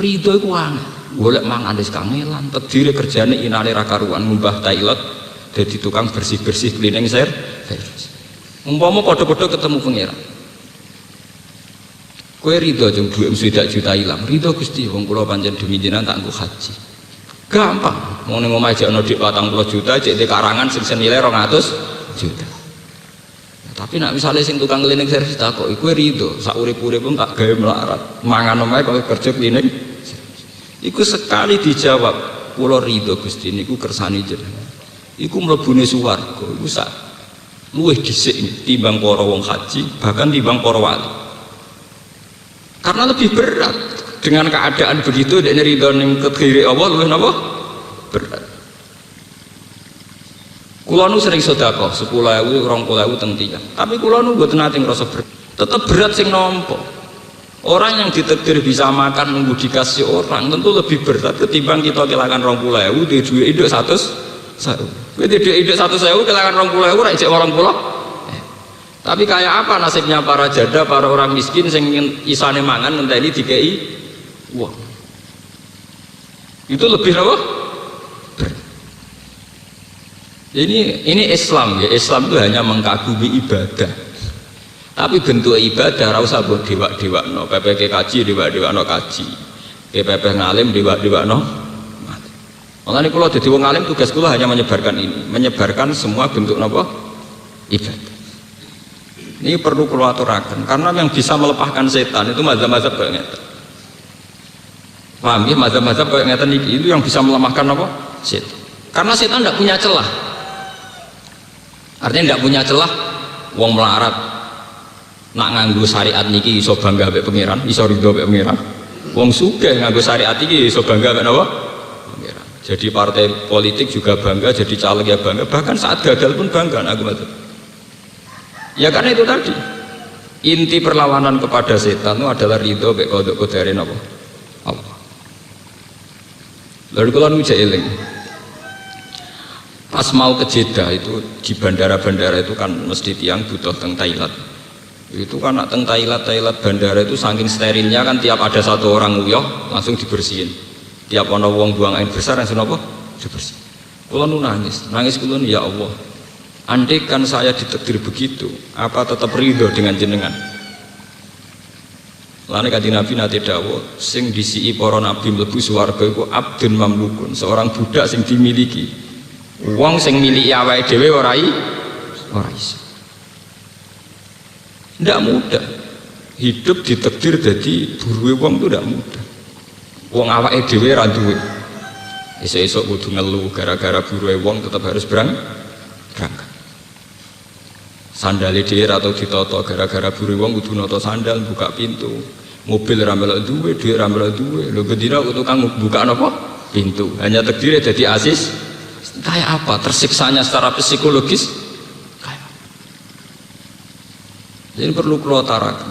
Ridho iku angel. Golek mangan wis kangelan, tedire kerjane inane ra karuan ngumbah toilet dadi tukang bersih-bersih cleaning service. Umpama padha-padha ketemu pangeran. Kowe ridho jeng dhuwit 1 juta ilang. Ridho Gusti wong kula pancen demi jenengan tak nggo haji. Gampang. Wong ning omahe jek ana dhuwit 40 juta, cek di karangan sing senilai 200 juta. Tapi nak misalnya sing tukang cleaning service tak kok kowe ridho sak urip-urip pun tak gawe melarat. Mangan omahe kok kerja cleaning. Iku sekali dijawab, kula ridho Gusti niku kersane jenengan. Iku mlebune swarga. Iku sak luwih dhisik timbang para wong haji, bahkan timbang para wali. Karena lebih berat dengan keadaan begitu dia ridho ning kediri Allah luwih napa berat. Kula nu sering sedekah 10.000 20.000 teng tiyang, tapi kula nu mboten nate ngrasa berat. Tetep berat sing nampa. Orang yang ditakdir bisa makan nunggu dikasih orang tentu lebih berat ketimbang kita kehilangan 20.000 di duit hidup 100.000. Kowe di duit hidup 100.000 kehilangan 20.000 ra isih 80. Tapi kayak apa nasibnya para janda, para orang miskin yang isane mangan ngenteni dikei uang. Itu lebih apa? Ini Islam ya. Islam itu hanya mengkagumi ibadah. Tapi bentuk ibadah ora usah mbok dewak-dewakno. PPK kaji dewak-dewakno kaji. PPP ngalim dewak-dewakno mati. Makanya kalau dadi wong alim tugas kula hanya menyebarkan ini, menyebarkan semua bentuk napa? Ibadah. Ini perlu kula aturaken karena yang bisa melepaskan setan itu mazhab-mazhab kayak ngeten. Paham ya, mazhab-mazhab kayak ngeten iki itu yang bisa melemahkan apa? Setan. Karena setan tidak punya celah. Artinya tidak punya celah wong melarat nak nganggo syariat niki iso bangga mbek pangeran, iso ridho mbek pangeran. Wong sugih nganggo syariat iki iso bangga mbek napa? Pangeran. Jadi partai politik juga bangga, jadi caleg ya bangga, bahkan saat gagal pun bangga aku matur. Ya karena itu tadi inti perlawanan kepada setan itu adalah ridho mbek qadare napa? Allah. Lalu kalau nu eling pas mau ke Jeddah itu di bandara-bandara itu kan mesti tiang butuh teng toilet. Itu kan teng toilet bandara itu saking sterilnya kan tiap ada satu orang nguyah langsung dibersihin. Tiap ana wong buang air besar langsung apa? Dibersihin. Kula nu nangis kula ya Allah. Andai kan saya ditakdir begitu, apa tetap ridho dengan jenengan? Lane kanjeng Nabi nate dawuh, sing disiki para nabi mlebu swarga iku abdun mamlukun, seorang budak sing dimiliki. Wong sing miliki awake dhewe ora iso. Ndak mudah. Hidup ditakdir dadi buruhe wong itu ndak mudah. Wong awake dhewe ra duwe. Esuk-esuk kudu ngeluh gara-gara buruhe wong tetap harus berangkat. Sandale dhewe atau ditata gara-gara buru wong kudu nata sandal buka pintu. Mobil ra melok duwe, dhuwit ra melok duwe. Lho gendina tukang buka napa? Pintu. Hanya takdire dadi asis. Kayak apa? Tersiksanya secara psikologis. Kayak. Jadi perlu kula taraken.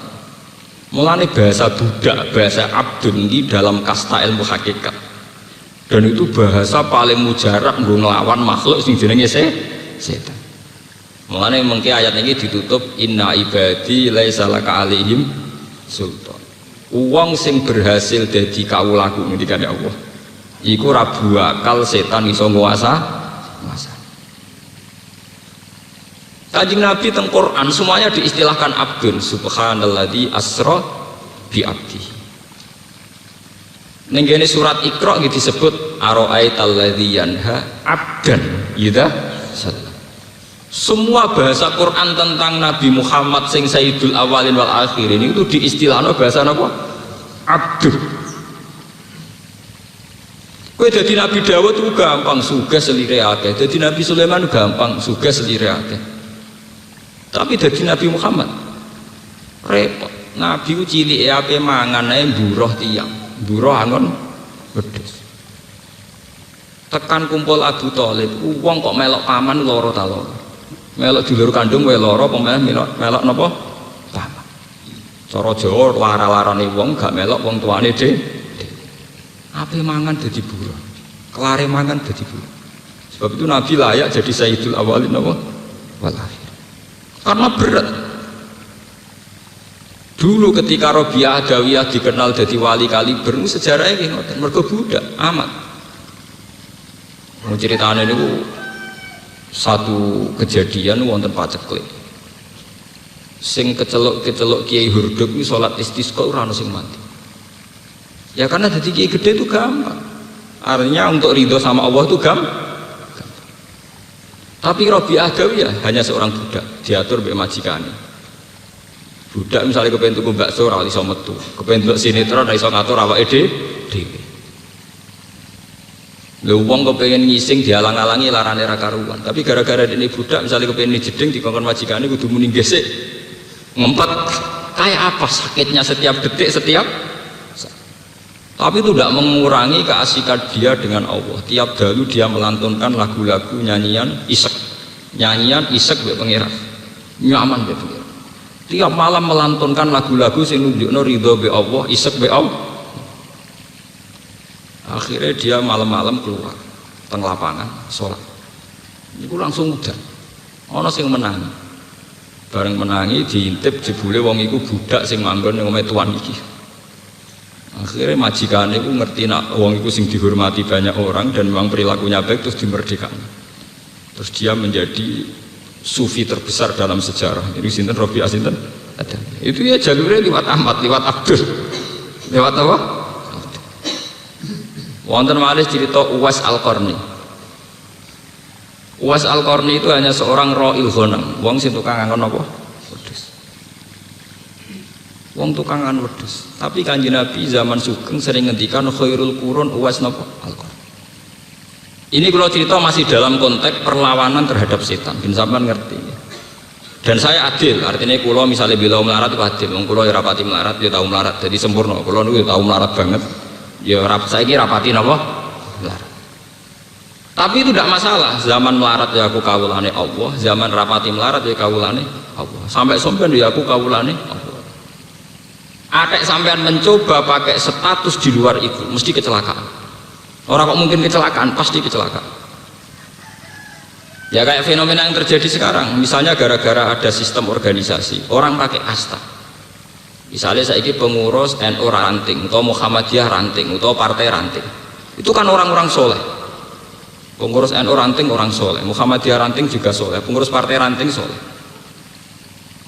Mulane bahasa budak, bahasa abdun iki dalam kasta ilmu hakikat. Dan itu bahasa paling mujarab nggo nglawan makhluk sing jenenge setan. Mulane mengki ayat ini ditutup inna ibadi laisa laka alaihim sultan. Wong sing berhasil dadi kawulaku ngendikane Allah. Iku ra bakal setan iso nguasa. Kanjeng Nabi teng Quran semuanya diistilahkan abdun, subhanalladzi asra bi abdi. Ning kene surat Iqra iki disebut ara'aital ladzi yanha abdan idza shalla. Semua bahasa Quran tentang Nabi Muhammad sing Sayyidul Awalin wal Akhirin itu diistilahno bahasa apa? Abduh. Kowe dadi Nabi Dawud itu gampang sugih selire akeh. Dadi Nabi Sulaiman gampang sugih selire akeh. Tapi dadi Nabi Muhammad repot. Nabi ku cilike ape mangan ae mburuh tiyang. Mburuh angon wedhus. Tekan kumpul Abu Thalib, wong kok melok paman loro ta loro. Melok dulur kandung wae lara apa melok napa? Paman. Cara Jawa lara-larane wong gak melok wong tuane dhewe. Ape mangan dadi buruh. Kelare mangan dadi buruh. Sebab itu Nabi layak jadi Sayyidul Awalin apa? Wal Akhirin. Karena berat. Dulu ketika Rabi'ah Adawiyah dikenal jadi wali Kaliber, sejarahnya ngoten, mergo budak amat. Mau ceritanya ini satu kejadian wonten paceklik. Sing kecelok Kiai Hurduk ini sholat istisqa ora ono sing mati. Ya karena jadi kiai gede itu gampang. Artinya untuk ridho sama Allah itu gampang. Tapi Rabi'ah Adawiyah hanya seorang budak, diatur mbek majikane. Budak misalnya kepengen tuku bakso ora iso metu, kepengen ndelok sinetron ora iso ngatur awake dhewe. Lha wong kepengen ngising dialang-alangi larane ra karuan. Tapi gara-gara dene budak misalnya kepengen jeding dikongkon majikane kudu muni gesek. Ngempet kayak apa sakitnya setiap detik setiap. Tapi itu tidak mengurangi keasikan dia dengan Allah. Tiap dalu dia melantunkan lagu-lagu nyanyian isek mbek pangeran. Nyaman mbek pangeran. Tiap malam melantunkan lagu-lagu sing nunjukno ridho be Allah, isek be Allah. Akhirnya dia malam-malam keluar teng lapangan sholat. Iku langsung udan. Ana sing menangi. Bareng menangi diintip jebule wong iku budak sing manggon ning omahe tuan iki. Akhirnya majikane iku ngerti nak wong iku sing dihormati banyak orang dan memang perilakunya baik terus dimerdekakan. Terus dia menjadi sufi terbesar dalam sejarah. Ini sinten Rabi'ah sinten? Ada. Itu ya jalurnya lewat Ahmad, lewat Abdul. Lewat apa? Wonten malih cerita Uwais Al-Qarni. Uwais Al-Qarni itu hanya seorang ra'il ghanam, wong sing tukang ngangon apa? Wedhus. Wong tukang ngangon wedhus. Tapi Kanjeng Nabi zaman sugeng sering ngendikan khairul qurun Uwais napa? Al-Qarni. Ini kalau cerita masih dalam konteks perlawanan terhadap setan, bin sampean ngerti. Dan saya adil, artinya kalau misalnya bila melarat itu adil, kalau ya rapati melarat, ya tahu melarat, jadi sempurna. Kalau itu tahu melarat banget, ya saya kira rapati apa? Melarat. Tapi itu tidak masalah, zaman melarat ya aku kawulane Allah, zaman rapati melarat ya kawulane Allah. Sampai ya aku kawulane Allah. Atek sampean mencoba pakai status di luar itu, mesti kecelakaan. Orang kok mungkin kecelakaan, pasti kecelakaan. Ya kayak fenomena yang terjadi sekarang, misalnya gara-gara ada sistem organisasi, orang pakai kasta. Misalnya saya ini pengurus NU ranting, atau Muhammadiyah ranting, atau partai ranting. Itu kan orang-orang soleh. Pengurus NU ranting orang soleh, Muhammadiyah ranting juga soleh, pengurus partai ranting soleh.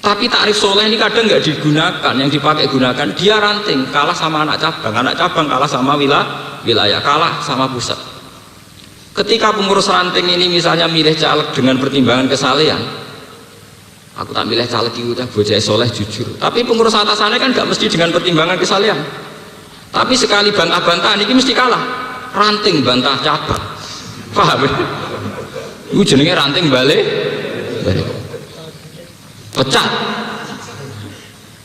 Tapi tarif soleh ini kadang nggak digunakan, yang dipakai gunakan dia ranting, kalah sama anak cabang kalah sama wilayah, kalah sama pusat. Ketika pengurus ranting ini misalnya milih caleg dengan pertimbangan kesalehan, aku tak milih caleg itu udah bocah soleh jujur. Tapi pengurus atasannya kan nggak mesti dengan pertimbangan kesalehan. Tapi sekali bantah-bantahan ini mesti kalah. Ranting bantah cabang, paham? Itu jenenge ranting balik. Pecat.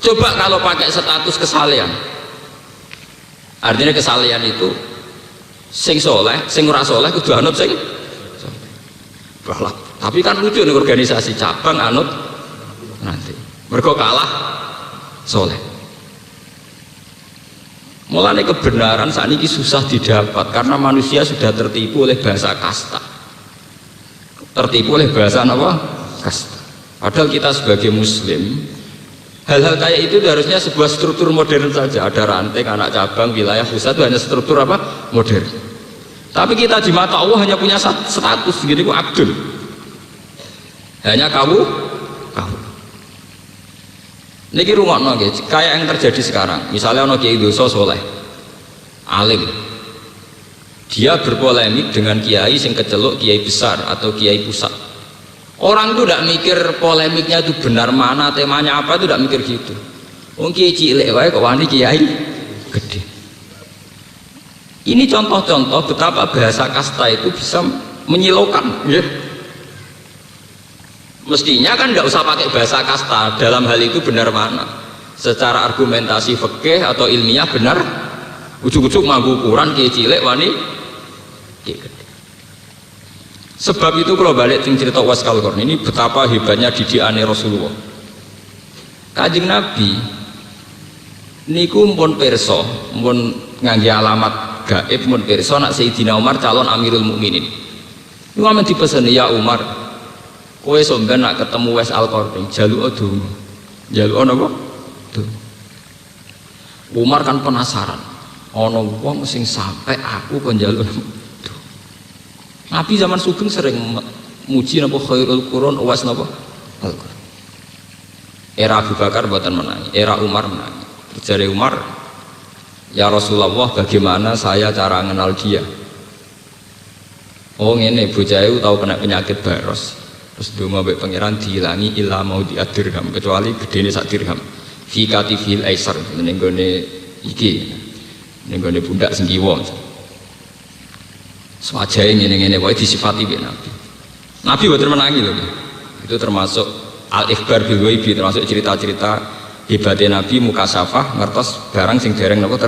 Coba kalau pakai status kesalehan, artinya kesalehan itu sing soleh, sing ora soleh kudu anut sing balap. Tapi kan lucu nih organisasi cabang anut nanti mereka kalah soleh. Mulane kebenaran saat ini susah didapat karena manusia sudah tertipu oleh bahasa kasta, tertipu oleh bahasa apa? Kasta. Padahal kita sebagai muslim, hal-hal kayak itu harusnya sebuah struktur modern saja. Ada ranting, anak cabang, wilayah, pusat itu hanya struktur apa? Modern. Tapi kita di mata Allah hanya punya status gini kok abdul. Hanya kamu. Niki rungokno nggih, kayak yang terjadi sekarang. Misalnya ono kiai dosa soleh, alim. Dia berpolemik dengan kiai sing keceluk kiai besar atau kiai pusat. Orang itu tidak mikir polemiknya itu benar mana, temanya apa, itu tidak mikir gitu. Wong kiai cilik wae kok wani kiai gede. Ini contoh-contoh betapa bahasa kasta itu bisa menyilaukan, ya. Mestinya kan nggak usah pakai bahasa kasta dalam hal itu benar mana. Secara argumentasi fikih atau ilmiah benar. Ujuk-ujuk nganggo ukuran kiai cilik wani kiai gede. Sebab itu kalau balik cerita Uwais Al-Qarni ini betapa hebatnya didikane Rasulullah. Kanjeng Nabi niku pun pirsa, pun ngangge alamat gaib pun pirsa nak Sayyidina Umar calon Amirul Mukminin. Niku amen dipeseni ya Umar, kowe sampeyan nak ketemu Uwais Al-Qarni, jaluk donga. Jaluk napa? Donga. Umar kan penasaran, ana wong sing sampai aku kon njaluk. Nabi zaman Sugeng sering muji napa khairul qurun Uwais napa Al-Qur'an. Era Abu Bakar mboten menangi, era Umar menangi. Jare Umar, ya Rasulullah, bagaimana saya cara mengenal dia? Oh ngene, bocah itu tahu kena penyakit baros. Terus donga mbek pangeran diilangi illa mau diadirham, kecuali gedene sak dirham. Fi katifil aisar ning gone iki. Ning gone pundak sing kiwa. Swajahe ngene-ngene wae disifati mbek Nabi. Nabi mboten menangi lho. Itu termasuk al-ikhbar bil ghaibi, termasuk cerita-cerita hebatnya Nabi mukasafah ngertos barang sing dereng napa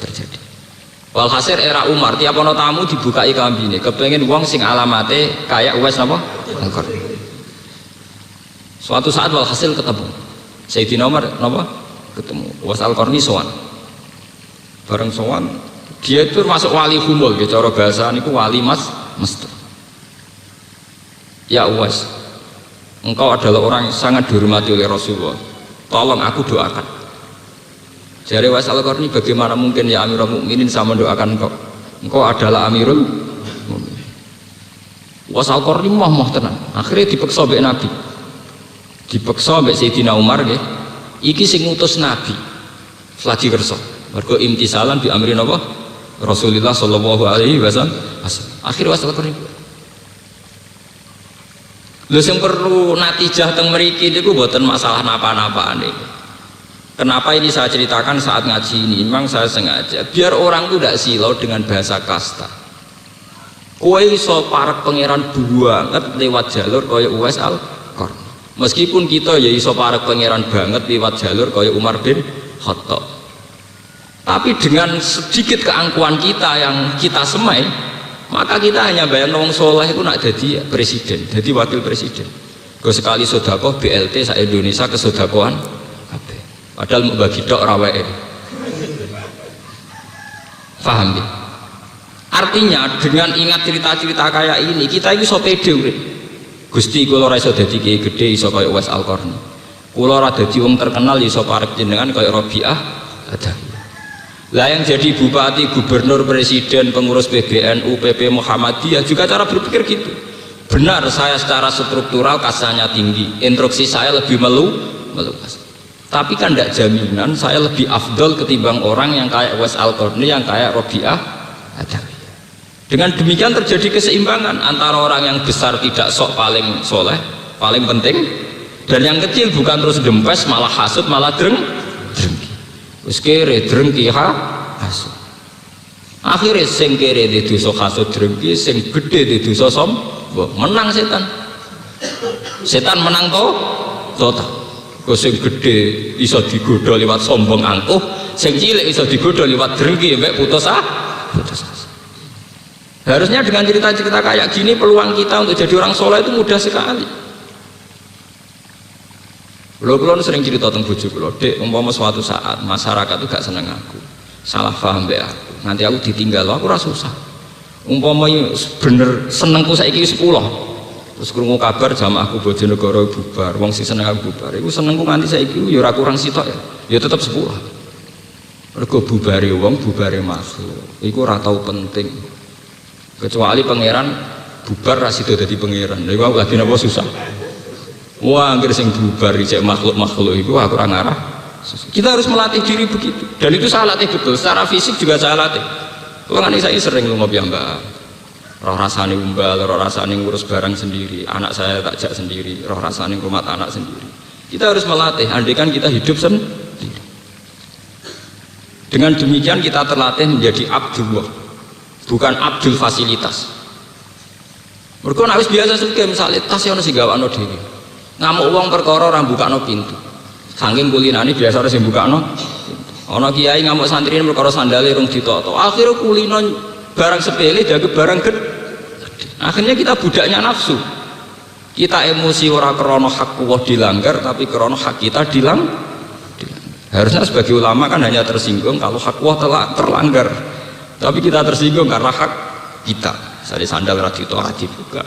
terjadi. Walhasil era Umar tiap ana tamu dibukai kambine, kepengin wong sing alamate kayak Uwais napa Al-Qarni. Suatu saat walhasil ketemu Sayyidina Umar napa ketemu Uwais Al-Qarni sowan. Bareng sowan dia itu masuk wali humul, cara bahasa niku wali mesti. Ya Uwais, engkau adalah orang yang sangat dihormati oleh Rasulullah, tolong aku doakan. Jari Uwais Al-Qarni, bagaimana mungkin ya Amirul Mukminin saya mendoakan engkau? Engkau adalah Amirul Mukminin. Uwais Al-Qarni moh tenang. Akhirnya dipeksa mbek Nabi, dipeksa mbek Sayyidina Umar nggih. Iki sing ngutus Nabi lagi kersa. Mergo imtisalan bi amri napa? Rasulullah sallallahu alaihi wasallam. Akhirnya Uwais Al-Qarni, lho sing perlu natijah teng mriki niku mboten masalah napa-napane. Kenapa ini saya ceritakan saat ngaji ini? Memang saya sengaja biar orang itu tidak silau dengan bahasa kasta. Kowe iso parek pangeran banget lewat jalur kaya Uwais Al-Qarni. Meskipun kita ya iso parek pangeran banget lewat jalur kaya Umar bin Khattab. Tapi dengan sedikit keangkuhan kita yang kita semai, maka kita hanya bayang wong soleh itu nak jadi presiden, jadi wakil presiden. Kau sekali sodakoh BLT sa Indonesia kesodakohan. Padahal mau bagi dok rawae. Paham ya? Artinya dengan ingat cerita-cerita kayak ini kita itu so pede. Gusti kula ora iso dadi kiai gedhe iso kaya Uwais Al-Qarni. Kula ora dadi wong terkenal iso parek jenengan kaya Rabi'ah Adawiyah. Lah yang jadi bupati, gubernur, presiden, pengurus PBNU, PP Muhammadiyah juga cara berpikir gitu. Benar saya secara struktural kasanya tinggi, instruksi saya lebih meluas. Tapi kan tidak jaminan saya lebih afdol ketimbang orang yang kayak Uwais Al-Qarni, yang kayak Rabi'ah Adawiyah. Dengan demikian terjadi keseimbangan antara orang yang besar tidak sok paling soleh, paling penting, dan yang kecil bukan terus dempes malah hasut malah drengki. Wis kere drengki hasut. Akhirnya sing kere di dosa hasut drengki, sing gede di dosa sombong, menang setan. Setan menang total. Kau sing gede iso digoda lewat sombong angkuh, sing cilik iso digoda lewat drengki mbek putus asa. Harusnya dengan cerita-cerita kayak gini peluang kita untuk jadi orang soleh itu mudah sekali. Kalau sering cerita tentang bojo kula, Dek, umpama suatu saat masyarakat itu gak seneng aku, salah paham mbek aku, nanti aku ditinggal, aku ora susah. Umpama bener senengku saiki 10. Terus krungu kabar jamaahku Bojonegoro bubar, wong sing seneng aku bubar. Iku senengku nganti saiki ya ora kurang sitok ya. Ya tetep 10. Mergo bubare wong, bubare makhluk. Iku ora tau penting. Kecuali pangeran bubar ra sida dadi pangeran. Lha iku lagi napa susah. Wah, anggere sing bubar cek makhluk-makhluk iku aku ora ngarah. Kita harus melatih diri begitu. Dan itu saya latih betul. Secara fisik juga saya latih. Kalau nggak saya sering lunga piyambak. Roh rasane umbal, roh rasane ngurus barang sendiri, anak saya tak jak sendiri, roh rasane ngurmat anak sendiri. Kita harus melatih, andaikan kita hidup sendiri. Dengan demikian kita terlatih menjadi Abdullah, bukan Abdul fasilitas. Mergo nek wis biasa sugih misale tas ono sing gawakno dhewe. Ngamuk wong perkara ora mbukakno pintu. Saking kulinane biasa ora sing mbukakno. Ana kiai ngamuk santrine perkara sandale rung ditoto. Akhire kulino barang sepele dianggap barang gede. Akhirnya kita budaknya nafsu. Kita emosi ora krana hak Allah dilanggar, tapi krana hak kita dilanggar. Harusnya sebagai ulama kan hanya tersinggung kalau hak Allah telah terlanggar. Tapi kita tersinggung karena hak kita. Misalnya sandal radito dibuka.